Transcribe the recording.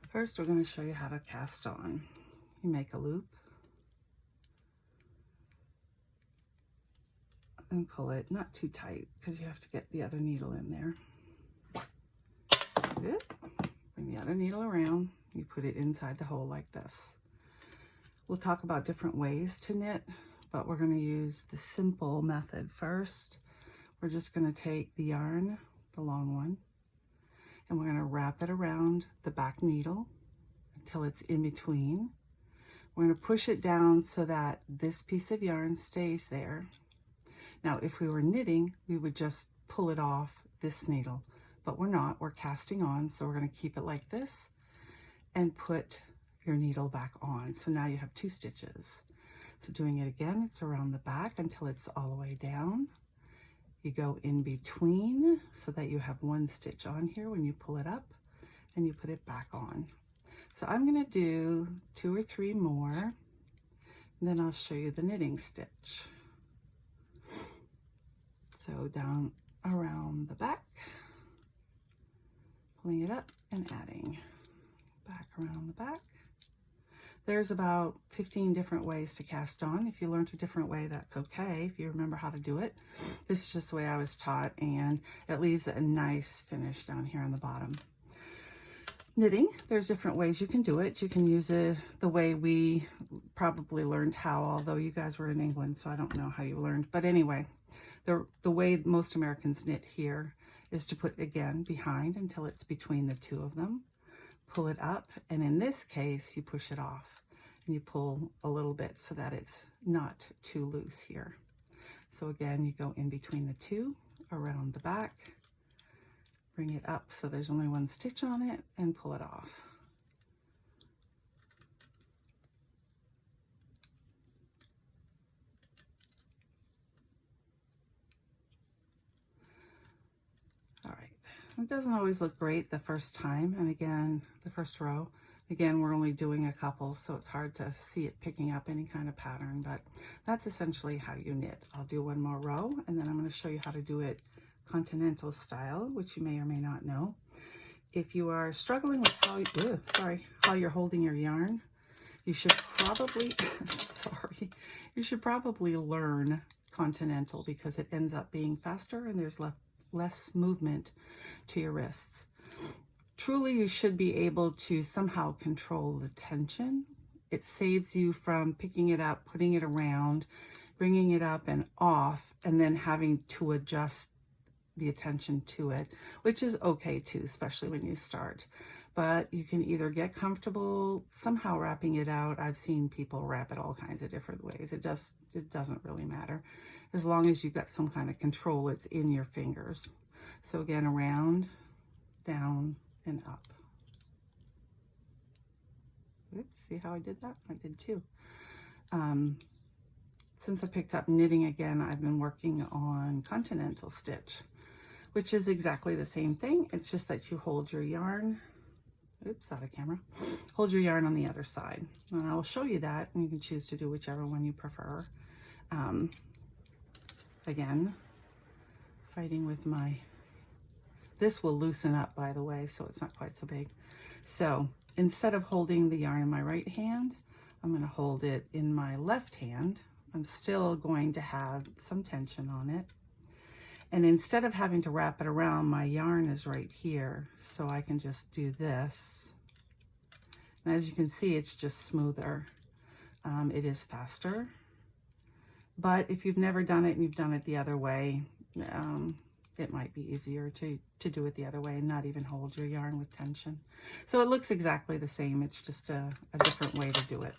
First, we're going to show you how to cast on. You make a loop and pull it, not too tight because you have to get the other needle in there. Good. Bring the other needle around. You put it inside the hole like this. We'll talk about different ways to knit, but we're going to use the simple method first. We're just going to take the yarn, the long one, and we're going to wrap it around the back needle until it's in between. We're going to push it down so that this piece of yarn stays there. Now, if we were knitting, we would just pull it off this needle, but we're not. We're casting on, so we're going to keep it like this and put your needle back on. So now you have 2 stitches. So doing it again, it's around the back until it's all the way down. You go in between so that you have 1 stitch on here when you pull it up, and you put it back on. So I'm going to do 2 or 3 more, and then I'll show you the knitting stitch. So down around the back, pulling it up and adding back around the back. There's about 15 different ways to cast on. If you learned a different way, that's okay. If you remember how to do it, this is just the way I was taught, and it leaves a nice finish down here on the bottom. Knitting, there's different ways you can do it. You can use it the way we probably learned how, although you guys were in England, so I don't know how you learned. But anyway, the way most Americans knit here is to put, again, behind until it's between the 2 of them. Pull it up, and in this case, you push it off, and you pull a little bit so that it's not too loose here. So again, you go in between the 2, around the back, bring it up so there's only 1 stitch on it, and pull it off. All right, it doesn't always look great the first time, and again, the first row. Again, we're only doing a couple, so it's hard to see it picking up any kind of pattern, but that's essentially how you knit. I'll do 1 more row, and then I'm going to show you how to do it continental style, which you may or may not know. If you are struggling with how you're holding your yarn, you should probably, you should probably learn continental because it ends up being faster and there's less movement to your wrists. Truly, you should be able to somehow control the tension. It saves you from picking it up, putting it around, bringing it up and off, and then having to adjust the attention to it, which is okay too, especially when you start. But you can either get comfortable somehow wrapping it out. I've seen people wrap it all kinds of different ways. It doesn't really matter. As long as you've got some kind of control, it's in your fingers. So again, around, down, and up. Oops, see how I did that? I did too. Since I picked up knitting again, I've been working on continental stitch, which is exactly the same thing. It's just that you hold your yarn, oops, out of camera, hold your yarn on the other side. And I will show you that, and you can choose to do whichever one you prefer. Again, fighting with this will loosen up, by the way, so it's not quite so big. So instead of holding the yarn in my right hand, I'm going to hold it in my left hand. I'm still going to have some tension on it. And instead of having to wrap it around, my yarn is right here, so I can just do this. And as you can see, it's just smoother. It is faster. But if you've never done it and you've done it the other way, it might be easier to do it the other way and not even hold your yarn with tension. So it looks exactly the same. It's just a different way to do it.